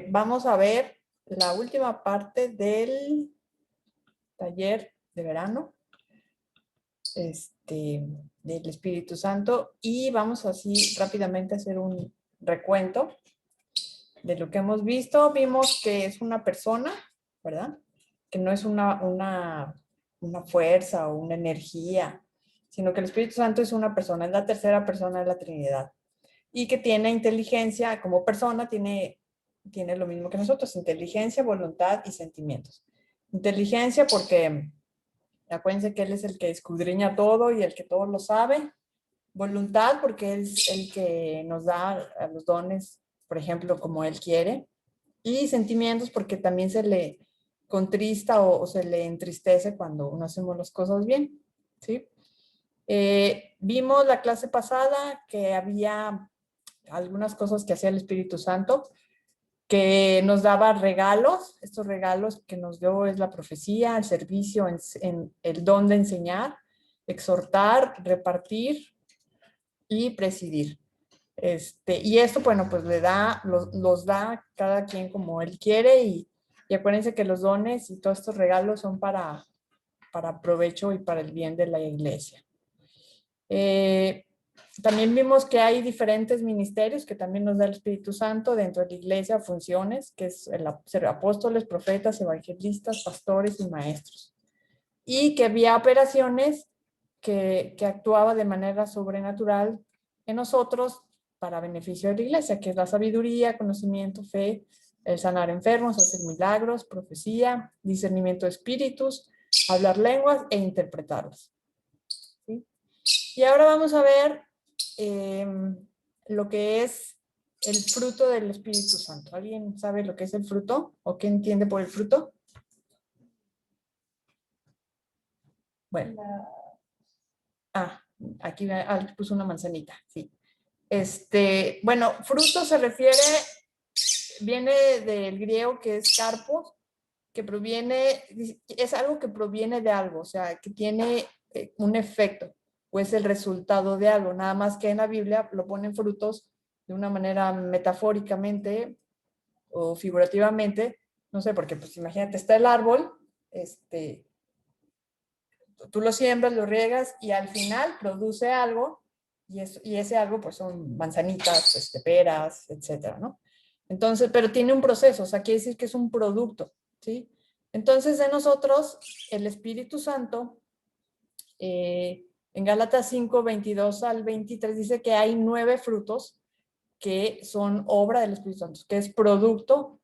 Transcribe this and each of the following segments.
Vamos a ver la última parte del taller de verano, del Espíritu Santo, y vamos así rápidamente a hacer un recuento de lo que hemos visto. Vimos que es una persona, ¿verdad? Que no es una fuerza o una energía, sino que el Espíritu Santo es una persona, es la tercera persona de la Trinidad. Y que tiene inteligencia, como persona tiene lo mismo que nosotros, inteligencia, voluntad y sentimientos. Inteligencia porque acuérdense que Él es el que escudriña todo y el que todo lo sabe. Voluntad porque Él es el que nos da a los dones, por ejemplo, como Él quiere. Y sentimientos porque también se le contrista o se le entristece cuando no hacemos las cosas bien, ¿sí? Vimos la clase pasada que había algunas cosas que hacía el Espíritu Santo, que nos daba regalos. Estos regalos que nos dio es la profecía, el servicio, en el don de enseñar, exhortar, repartir y presidir. Y esto, bueno, pues los da cada quien como él quiere, y acuérdense que los dones y todos estos regalos son para provecho y para el bien de la iglesia. También vimos que hay diferentes ministerios que también nos da el Espíritu Santo dentro de la iglesia, funciones, que es ser apóstoles, profetas, evangelistas, pastores y maestros. Y que había operaciones que actuaba de manera sobrenatural en nosotros para beneficio de la iglesia, que es la sabiduría, conocimiento, fe, el sanar enfermos, hacer milagros, profecía, discernimiento de espíritus, hablar lenguas e interpretarlas. ¿Sí? Y ahora vamos a ver lo que es el fruto del Espíritu Santo. ¿Alguien sabe lo que es el fruto o qué entiende por el fruto? Bueno. Aquí puso una manzanita, sí. Bueno, fruto se refiere, viene del griego que es carpos, que es algo que proviene de algo, o sea, que tiene un efecto, o es el resultado de algo, nada más que en la Biblia lo ponen frutos de una manera metafóricamente o figurativamente, no sé, porque pues imagínate, está el árbol, tú lo siembras, lo riegas y al final produce algo, y ese algo pues son manzanitas, peras, etcétera, ¿no? Entonces, pero tiene un proceso, o sea, quiere decir que es un producto, ¿sí? Entonces, de nosotros, el Espíritu Santo, en Gálatas 5, 22 al 23, dice que hay 9 frutos que son obra del Espíritu Santo, que es producto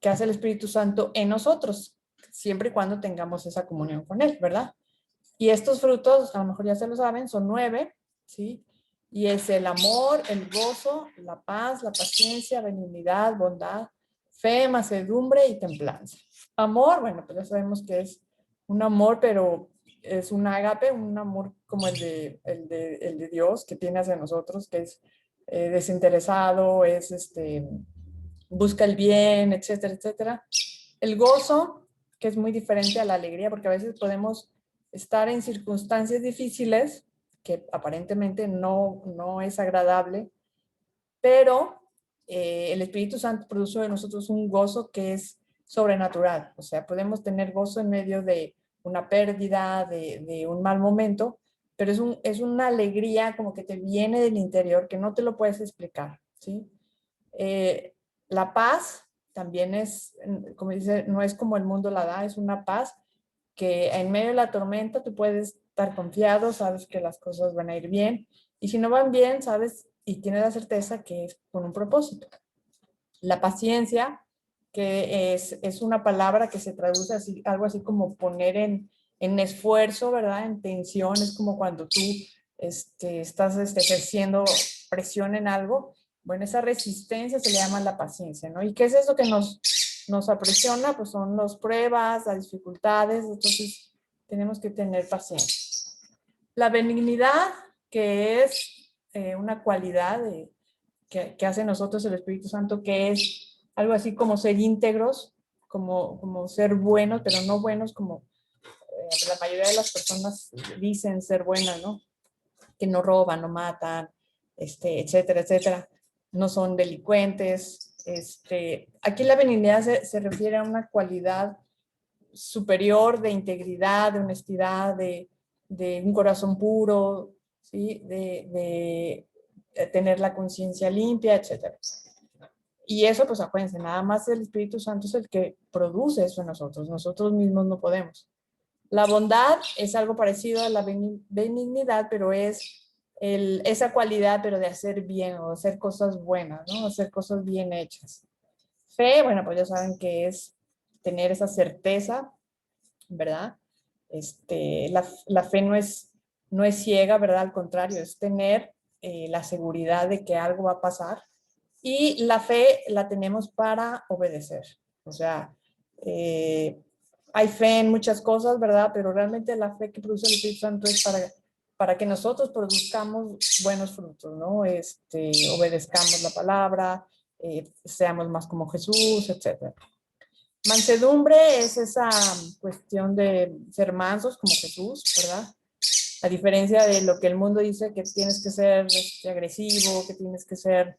que hace el Espíritu Santo en nosotros, siempre y cuando tengamos esa comunión con Él, ¿verdad? Y estos frutos, a lo mejor ya se lo saben, son 9, ¿sí? Y es el amor, el gozo, la paz, la paciencia, benignidad, bondad, fe, mansedumbre y templanza. Amor, bueno, pues ya sabemos que es un amor, pero es un ágape, un amor como el de Dios que tiene hacia nosotros, que es desinteresado, busca el bien, etcétera, etcétera. El gozo, que es muy diferente a la alegría, porque a veces podemos estar en circunstancias difíciles que aparentemente no es agradable, pero el Espíritu Santo produce de nosotros un gozo que es sobrenatural. O sea, podemos tener gozo en medio de una pérdida, de un mal momento, pero es una alegría como que te viene del interior, que no te lo puedes explicar, ¿sí? La paz también es, como dice, no es como el mundo la da, es una paz que en medio de la tormenta tú puedes estar confiado, sabes que las cosas van a ir bien, y si no van bien, sabes y tienes la certeza que es con un propósito. La paciencia, que es una palabra que se traduce así, algo así como poner en esfuerzo, ¿verdad? En tensión, es como cuando tú estás ejerciendo presión en algo. Bueno, esa resistencia se le llama la paciencia, ¿no? ¿Y qué es eso que nos apresiona? Pues son las pruebas, las dificultades, entonces tenemos que tener paciencia. La benignidad, que es una cualidad que hace nosotros el Espíritu Santo, que es algo así como ser íntegros, como ser buenos, pero no buenos como la mayoría de las personas dicen ser buenas, ¿no? Que no roban, no matan, etcétera, etcétera. No son delincuentes, Aquí la benignidad se refiere a una cualidad superior de integridad, de honestidad, de un corazón puro, ¿sí? De tener la conciencia limpia, etc. Y eso, pues acuérdense, nada más el Espíritu Santo es el que produce eso en nosotros. Nosotros mismos no podemos. La bondad es algo parecido a la benignidad, pero es esa cualidad, pero de hacer bien o hacer cosas buenas, ¿no? Hacer cosas bien hechas. Fe, bueno, pues ya saben que es tener esa certeza, ¿verdad? La fe no es ciega, ¿verdad? Al contrario, es tener la seguridad de que algo va a pasar. Y la fe la tenemos para obedecer. O sea, hay fe en muchas cosas, ¿verdad? Pero realmente la fe que produce el Espíritu Santo es para que nosotros produzcamos buenos frutos, ¿no? Obedezcamos la palabra, seamos más como Jesús, etc. Mansedumbre es esa cuestión de ser mansos como Jesús, ¿verdad? A diferencia de lo que el mundo dice, que tienes que ser agresivo, que tienes que ser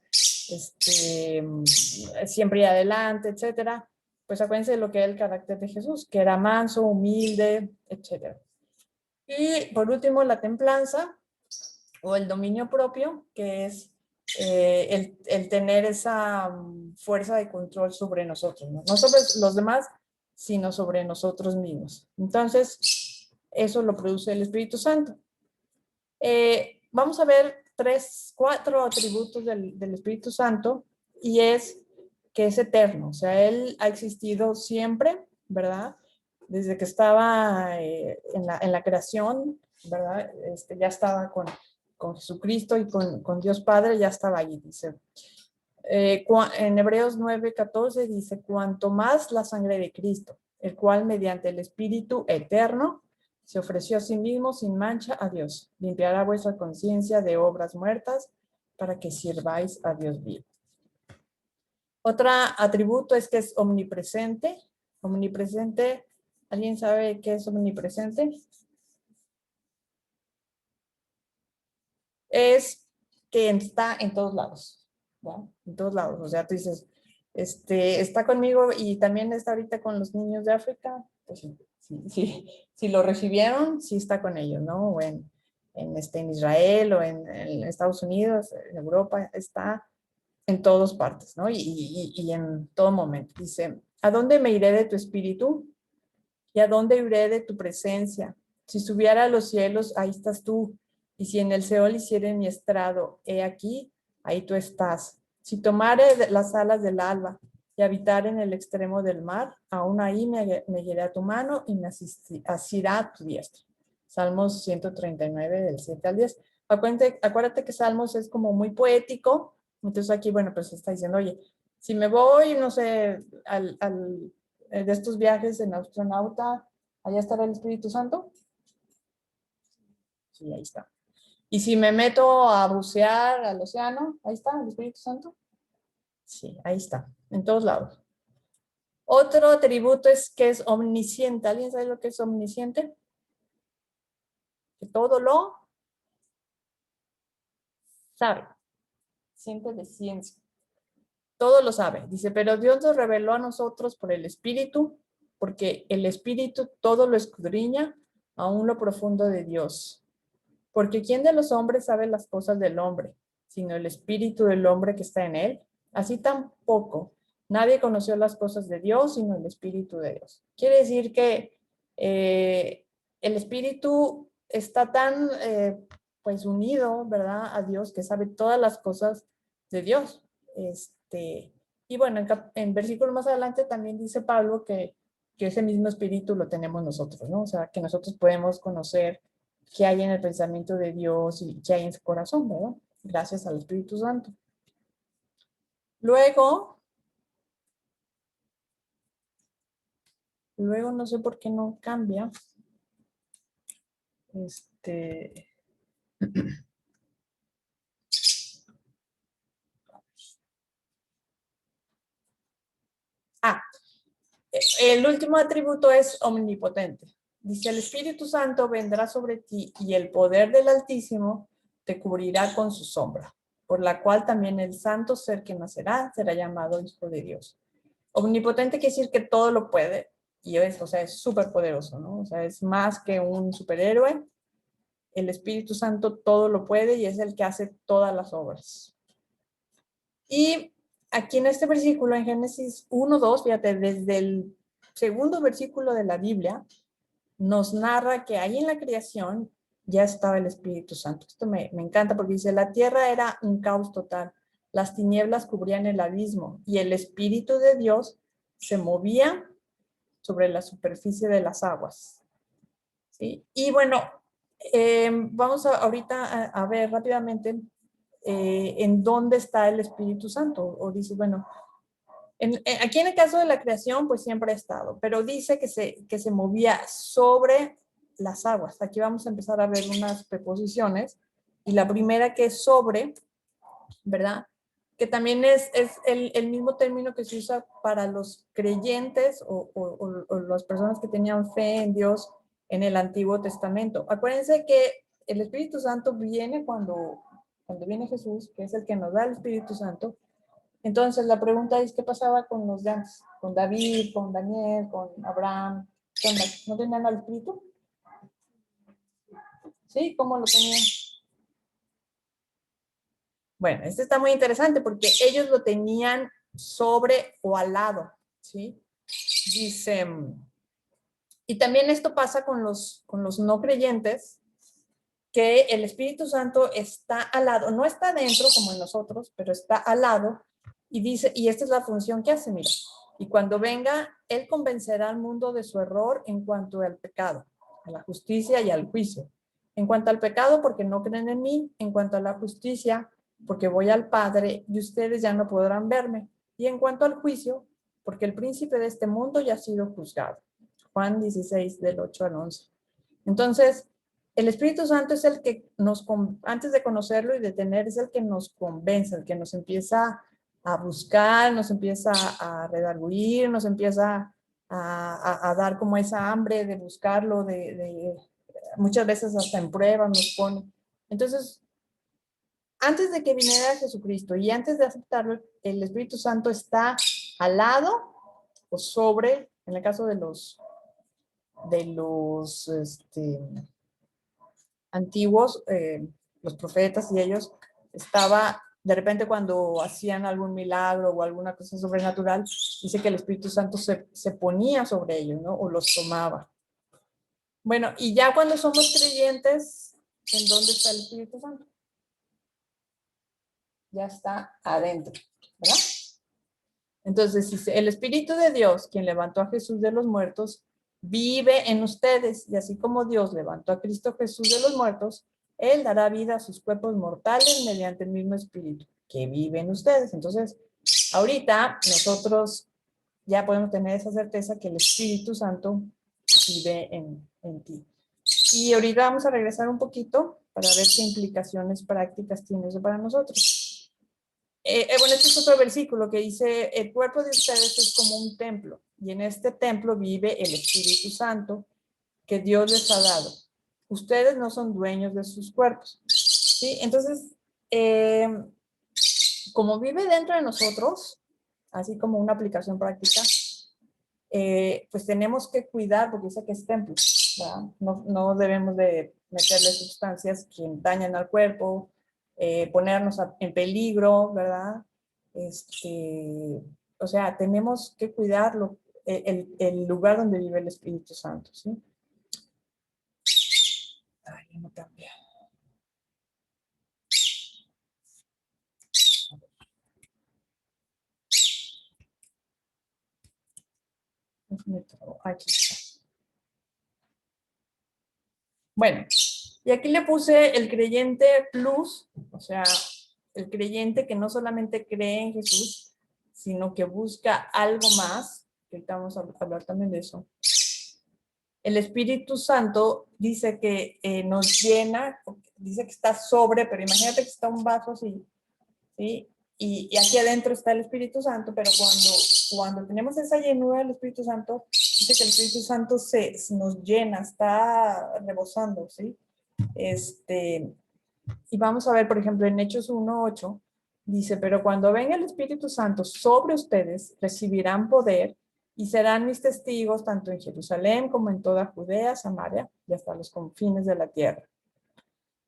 siempre y adelante, etcétera. Pues acuérdense de lo que era el carácter de Jesús, que era manso, humilde, etcétera. Y por último, la templanza o el dominio propio, que es el tener esa fuerza de control sobre nosotros, ¿no? No sobre los demás, sino sobre nosotros mismos. Entonces, eso lo produce el Espíritu Santo. Vamos a ver 4 atributos del Espíritu Santo, y es que es eterno, o sea, Él ha existido siempre, ¿verdad? Desde que estaba en la creación, ¿verdad? Ya estaba con Jesucristo y con Dios Padre, ya estaba allí, dice. En Hebreos 9:14 dice, cuanto más la sangre de Cristo, el cual mediante el Espíritu eterno se ofreció a sí mismo sin mancha a Dios, limpiará vuestra conciencia de obras muertas para que sirváis a Dios vivo. Otro atributo es que es omnipresente. Omnipresente, ¿alguien sabe qué es omnipresente? Es que está en todos lados, ¿no? En todos lados. O sea, tú dices, está conmigo y también está ahorita con los niños de África. Pues sí, si lo recibieron, sí está con ellos, ¿no? O en Israel o en Estados Unidos, en Europa, está en todas partes, ¿no? Y en todo momento. Dice, ¿a dónde me iré de tu espíritu? ¿Y a dónde iré de tu presencia? Si subiera a los cielos, ahí estás tú. Y si en el Seol hiciere mi estrado, he aquí, ahí tú estás. Si tomare las alas del alba y habitar en el extremo del mar, aún ahí me guiará tu mano y me asirá tu diestra. Salmos 139, del 7 al 10. Acuérdate que Salmos es como muy poético. Entonces aquí, bueno, pues está diciendo, oye, si me voy, no sé, de estos viajes en astronauta, allá estará el Espíritu Santo. Sí, ahí está. Y si me meto a bucear al océano, ahí está el Espíritu Santo. Sí, ahí está, en todos lados. Otro atributo es que es omnisciente. ¿Alguien sabe lo que es omnisciente? Que todo lo sabe. Siente de ciencia. Todo lo sabe. Dice, pero Dios nos reveló a nosotros por el Espíritu, porque el Espíritu todo lo escudriña, aún lo profundo de Dios. Porque ¿quién de los hombres sabe las cosas del hombre, sino el espíritu del hombre que está en él? Así tampoco, nadie conoció las cosas de Dios, sino el espíritu de Dios. Quiere decir que el espíritu está tan pues unido, ¿verdad? A Dios, que sabe todas las cosas de Dios. Y bueno, en versículos más adelante también dice Pablo que ese mismo espíritu lo tenemos nosotros, ¿no? O sea, que nosotros podemos conocer qué hay en el pensamiento de Dios y qué hay en su corazón, ¿verdad? Gracias al Espíritu Santo. Luego no sé por qué no cambia. El último atributo es omnipotente. Dice, el Espíritu Santo vendrá sobre ti y el poder del Altísimo te cubrirá con su sombra. por la cual también el santo ser que nacerá será llamado Hijo de Dios. Omnipotente quiere decir que todo lo puede, y es, o sea, es súper poderoso, ¿no? O sea, es más que un superhéroe. El Espíritu Santo todo lo puede y es el que hace todas las obras. Y aquí en este versículo, en Génesis 1:2, fíjate, desde el segundo versículo de la Biblia, nos narra que ahí en la creación ya estaba el Espíritu Santo. Esto me encanta porque dice, la tierra era un caos total, las tinieblas cubrían el abismo y el Espíritu de Dios se movía sobre la superficie de las aguas. ¿Sí? Y bueno, vamos ahorita a ver rápidamente en dónde está el Espíritu Santo. O dice, bueno, aquí en el caso de la creación, pues siempre ha estado, pero dice que se movía sobre las aguas. Aquí vamos a empezar a ver unas preposiciones. Y la primera que es sobre, ¿verdad? Que también es el mismo término que se usa para los creyentes o las personas que tenían fe en Dios en el Antiguo Testamento. Acuérdense que el Espíritu Santo viene cuando viene Jesús, que es el que nos da el Espíritu Santo. Entonces la pregunta es, ¿qué pasaba con los de antes? Con David, con Daniel, con Abraham. ¿No tenían al Espíritu? ¿Sí? ¿Cómo lo tenían? Bueno, este está muy interesante porque ellos lo tenían sobre o al lado, ¿sí? Dice, y también esto pasa con los no creyentes, que el Espíritu Santo está al lado, no está dentro como en nosotros, pero está al lado, y dice, y esta es la función que hace, mira, y cuando venga, Él convencerá al mundo de su error en cuanto al pecado, a la justicia y al juicio. En cuanto al pecado, porque no creen en mí, en cuanto a la justicia, porque voy al Padre y ustedes ya no podrán verme, y en cuanto al juicio, porque el príncipe de este mundo ya ha sido juzgado. Juan 16, del 8 al 11. Entonces, el Espíritu Santo es el que antes de conocerlo y de tener, es el que nos convence, el que nos empieza a buscar, nos empieza a redarguir, nos empieza a dar como esa hambre de buscarlo, muchas veces hasta en pruebas nos pone. Entonces, antes de que viniera Jesucristo y antes de aceptarlo, el Espíritu Santo está al lado o sobre, en el caso de los antiguos, los profetas y ellos, estaba de repente cuando hacían algún milagro o alguna cosa sobrenatural, dice que el Espíritu Santo se ponía sobre ellos, ¿no? O los tomaba. Bueno, y ya cuando somos creyentes, ¿en dónde está el Espíritu Santo? Ya está adentro, ¿verdad? Entonces, dice, el Espíritu de Dios, quien levantó a Jesús de los muertos, vive en ustedes, y así como Dios levantó a Cristo Jesús de los muertos, Él dará vida a sus cuerpos mortales mediante el mismo Espíritu que vive en ustedes. Entonces, ahorita nosotros ya podemos tener esa certeza que el Espíritu Santo vive en ti. Y ahorita vamos a regresar un poquito para ver qué implicaciones prácticas tiene eso para nosotros. Bueno, este es otro versículo que dice, el cuerpo de ustedes es como un templo, y en este templo vive el Espíritu Santo que Dios les ha dado. Ustedes no son dueños de sus cuerpos. ¿Sí? Entonces, como vive dentro de nosotros, así como una aplicación práctica, pues tenemos que cuidar, porque dice que es templo, ¿verdad? No debemos de meterle sustancias que dañan al cuerpo, ponernos en peligro, ¿verdad? O sea, tenemos que cuidarlo, el lugar donde vive el Espíritu Santo, ¿sí? Ay, no cambia. Aquí está. Bueno, y aquí le puse el creyente plus, o sea, el creyente que no solamente cree en Jesús, sino que busca algo más, que ahorita vamos a hablar también de eso. El Espíritu Santo dice que nos llena, dice que está sobre, pero imagínate que está un vaso así, ¿sí? Y aquí adentro está el Espíritu Santo, pero cuando tenemos esa llenura del Espíritu Santo, dice que el Espíritu Santo nos llena, está rebosando, ¿sí? Y vamos a ver, por ejemplo, en Hechos 1:8, dice, pero cuando venga el Espíritu Santo sobre ustedes, recibirán poder y serán mis testigos tanto en Jerusalén como en toda Judea, Samaria y hasta los confines de la tierra.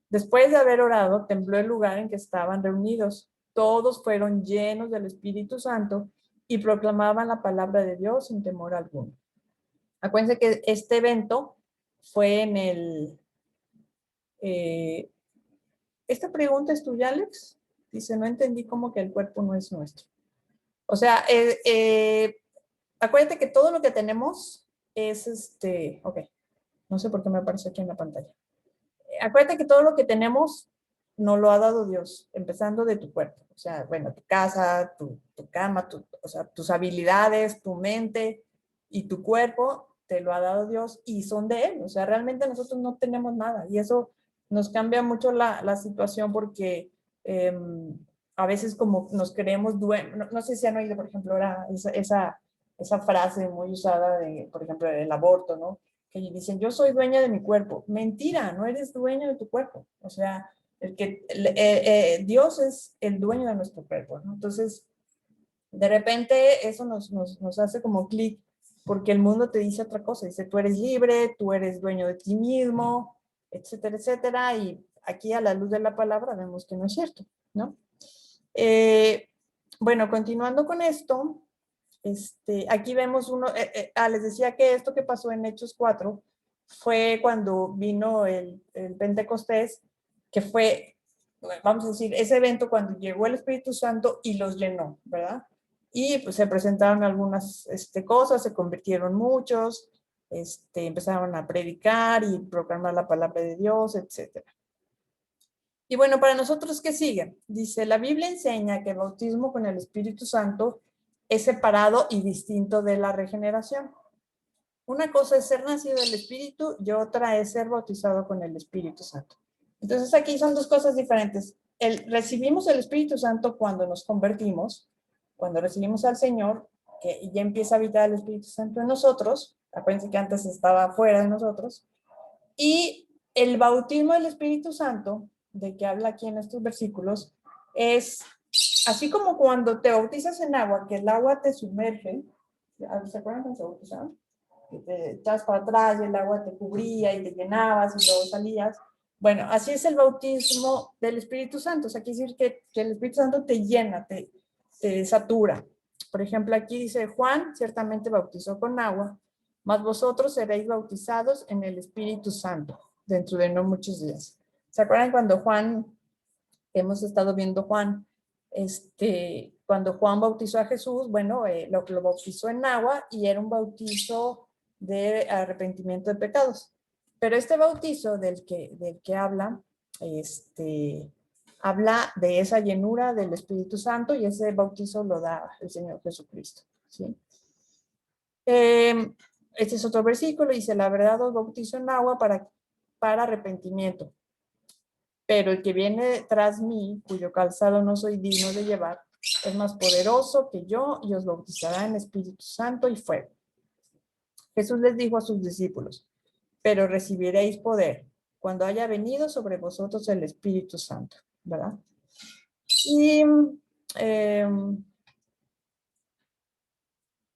Después de haber orado, tembló el lugar en que estaban reunidos. Todos fueron llenos del Espíritu Santo y proclamaban la palabra de Dios sin temor alguno. Acuérdense que este evento fue en el... esta pregunta es tuya, Alex. Dice, no entendí cómo que el cuerpo no es nuestro. O sea, acuérdate que todo lo que tenemos es ok, no sé por qué me aparece aquí en la pantalla. Acuérdate que todo lo que tenemos nos lo ha dado Dios, empezando de tu cuerpo. O sea, bueno, tu casa, tu cama, o sea, tus habilidades, tu mente y tu cuerpo te lo ha dado Dios y son de Él. O sea, realmente nosotros no tenemos nada y eso nos cambia mucho la situación porque eh, a veces como nos creemos dueños, no sé si han oído, por ejemplo, ahora esa frase muy usada de, por ejemplo, del aborto, ¿no? Que dicen, yo soy dueña de mi cuerpo. Mentira, no eres dueño de tu cuerpo. O sea, Dios es el dueño de nuestro cuerpo, ¿no? Entonces, de repente eso nos hace como clic porque el mundo te dice otra cosa. Dice, tú eres libre, tú eres dueño de ti mismo, etcétera, etcétera. Y aquí a la luz de la palabra vemos que no es cierto, ¿no? Eh, bueno, continuando con esto, aquí vemos les decía que esto que pasó en Hechos 4 fue cuando vino el Pentecostés, que fue, vamos a decir, ese evento cuando llegó el Espíritu Santo y los llenó, ¿verdad? Y pues se presentaron algunas cosas, se convirtieron muchos, empezaron a predicar y proclamar la palabra de Dios, etcétera. Y bueno, para nosotros, ¿qué sigue? Dice, la Biblia enseña que el bautismo con el Espíritu Santo es separado y distinto de la regeneración. Una cosa es ser nacido del Espíritu y otra es ser bautizado con el Espíritu Santo. Entonces aquí son dos cosas diferentes. Recibimos el Espíritu Santo cuando nos convertimos, cuando recibimos al Señor, que ya empieza a habitar el Espíritu Santo en nosotros. Acuérdense que antes estaba fuera de nosotros. Y el bautismo del Espíritu Santo, de que habla aquí en estos versículos, es así como cuando te bautizas en agua, que el agua te sumerge. ¿Se acuerdan cuando se bautizaban? Que te echas para atrás y el agua te cubría y te llenabas y luego salías. Bueno, así es el bautismo del Espíritu Santo. O sea, quiere decir que el Espíritu Santo te llena, te satura. Por ejemplo, aquí dice, Juan ciertamente bautizó con agua, mas vosotros seréis bautizados en el Espíritu Santo dentro de no muchos días. ¿Se acuerdan cuando Juan, hemos estado viendo Juan, cuando Juan bautizó a Jesús, bueno, lo bautizó en agua y era un bautizo de arrepentimiento de pecados. Pero este bautizo del que habla, habla de esa llenura del Espíritu Santo y ese bautizo lo da el Señor Jesucristo, ¿sí? Este es otro versículo, dice, la verdad os bautizo en agua para arrepentimiento, pero el que viene tras mí, cuyo calzado no soy digno de llevar, es más poderoso que yo y os bautizará en Espíritu Santo y fuego. Jesús les dijo a sus discípulos, pero recibiréis poder cuando haya venido sobre vosotros el Espíritu Santo, ¿verdad? Y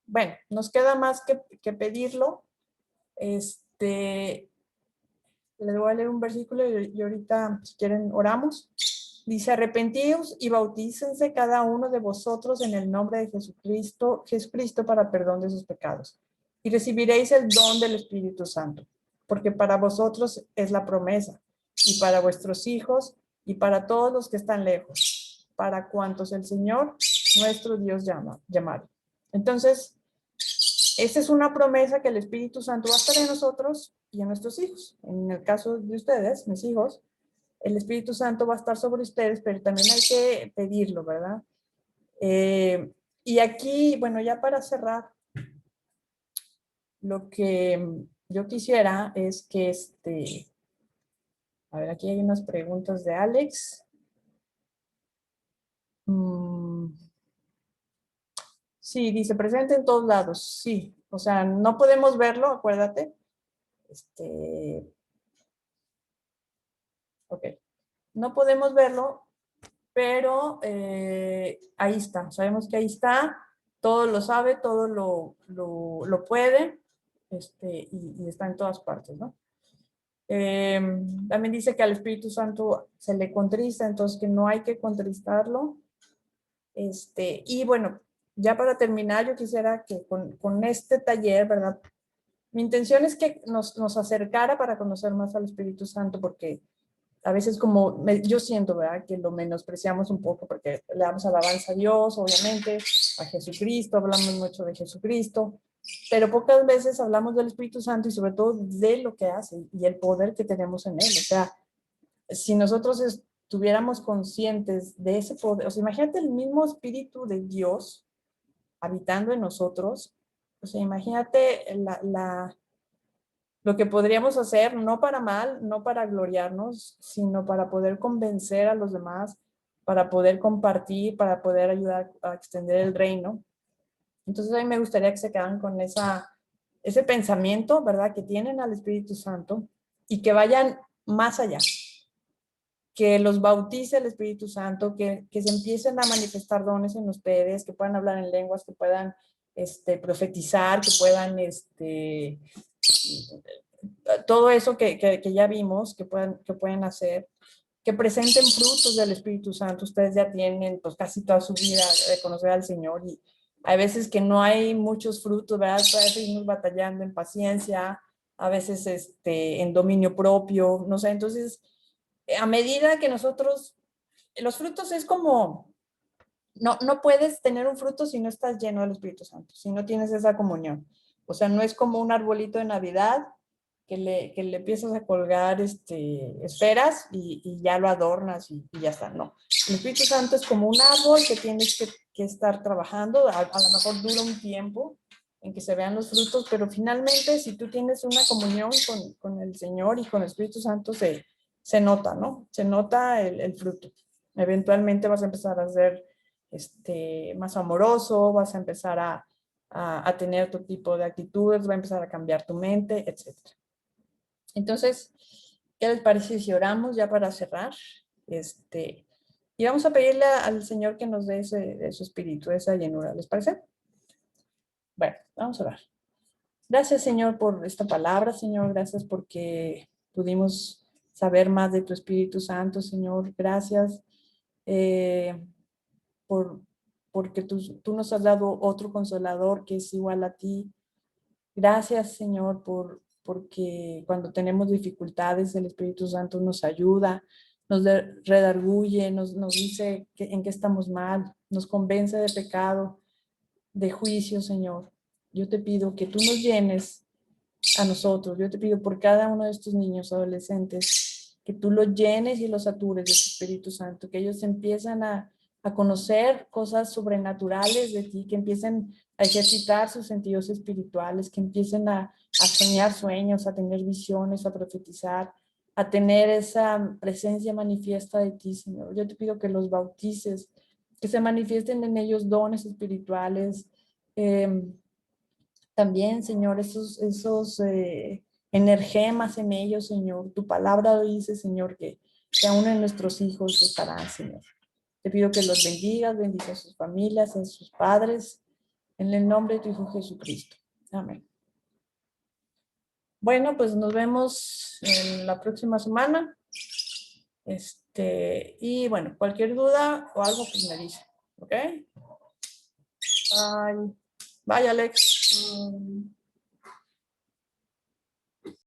bueno, nos queda más que pedirlo. Les voy a leer un versículo y ahorita, si quieren, oramos. Dice, arrepentíos y bautícense cada uno de vosotros en el nombre de Jesucristo para perdón de sus pecados. Y recibiréis el don del Espíritu Santo, porque para vosotros es la promesa, y para vuestros hijos, y para todos los que están lejos, para cuantos el Señor, nuestro Dios, llamar. Entonces, esta es una promesa que el Espíritu Santo va a estar en nosotros y en nuestros hijos. En el caso de ustedes, mis hijos, el Espíritu Santo va a estar sobre ustedes, pero también hay que pedirlo, ¿verdad? Y aquí, bueno, ya para cerrar, lo que yo quisiera es que a ver, aquí hay unas preguntas de Alex. Sí, dice presente en todos lados, sí. O sea, no podemos verlo, acuérdate. Ok. No podemos verlo, pero ahí está. Sabemos que ahí está, todo lo sabe, todo lo puede, y está en todas partes, ¿no? También dice que al Espíritu Santo se le contrista, entonces que no hay que contristarlo. Y bueno, ya para terminar, yo quisiera que con este taller, ¿verdad? Mi intención es que nos acercara para conocer más al Espíritu Santo, porque a veces yo siento, ¿verdad? Que lo menospreciamos un poco, porque le damos alabanza a Dios, obviamente, a Jesucristo, hablamos mucho de Jesucristo, pero pocas veces hablamos del Espíritu Santo y sobre todo de lo que hace y el poder que tenemos en él. O sea, si nosotros estuviéramos conscientes de ese poder, o sea, imagínate el mismo Espíritu de Dios habitando en nosotros, o sea, imagínate lo que podríamos hacer, no para mal, no para gloriarnos, sino para poder convencer a los demás, para poder compartir, para poder ayudar a extender el reino. Entonces a mí me gustaría que se quedan con ese pensamiento, ¿verdad? Que tienen al Espíritu Santo y que vayan más allá, que los bautice el Espíritu Santo, que se empiecen a manifestar dones en ustedes, que puedan hablar en lenguas, que puedan profetizar, que puedan todo eso que ya vimos que pueden hacer, que presenten frutos del Espíritu Santo. Ustedes ya tienen pues casi toda su vida de conocer al Señor y hay veces que no hay muchos frutos, ¿verdad? Todavía seguimos batallando en paciencia, a veces en dominio propio, no sé. Entonces, a medida que nosotros, los frutos es como, no puedes tener un fruto si no estás lleno del Espíritu Santo, si no tienes esa comunión. O sea, no es como un arbolito de Navidad que le empiezas a colgar esferas y ya lo adornas y ya está. No. El Espíritu Santo es como un árbol que tienes que estar trabajando. A lo mejor dura un tiempo en que se vean los frutos, pero finalmente si tú tienes una comunión con el Señor y con el Espíritu Santo, se nota, ¿no? Se nota el fruto. Eventualmente vas a empezar a ser más amoroso, vas a empezar a tener otro tipo de actitudes, va a empezar a cambiar tu mente, etcétera. Entonces, ¿qué les parece si oramos ya para cerrar? Y vamos a pedirle al Señor que nos dé su espíritu, esa llenura. ¿Les parece? Bueno, vamos a orar. Gracias, Señor, por esta palabra, Señor. Gracias porque pudimos saber más de tu Espíritu Santo, Señor. Gracias por, porque tú nos has dado otro consolador que es igual a ti. Gracias, Señor, porque cuando tenemos dificultades, el Espíritu Santo nos ayuda, nos redarguye, nos dice en qué estamos mal, nos convence de pecado, de juicio, Señor. Yo te pido que tú nos llenes a nosotros. Yo te pido por cada uno de estos niños, adolescentes, que tú los llenes y los satures de tu Espíritu Santo, que ellos empiezan a conocer cosas sobrenaturales de ti, que empiecen a ejercitar sus sentidos espirituales, que empiecen a soñar sueños, a tener visiones, a profetizar, a tener esa presencia manifiesta de ti, Señor. Yo te pido que los bautices, que se manifiesten en ellos dones espirituales, también, Señor, esos energemas en ellos, Señor. Tu palabra dice, Señor, que aún en nuestros hijos estarán, Señor. Te pido que los bendigas, bendiga a sus familias, a sus padres, en el nombre de tu Hijo Jesucristo. Amén. Bueno, pues nos vemos en la próxima semana. Y bueno, cualquier duda o algo, pues me dice. ¿Ok? Bye. Bye, Alex.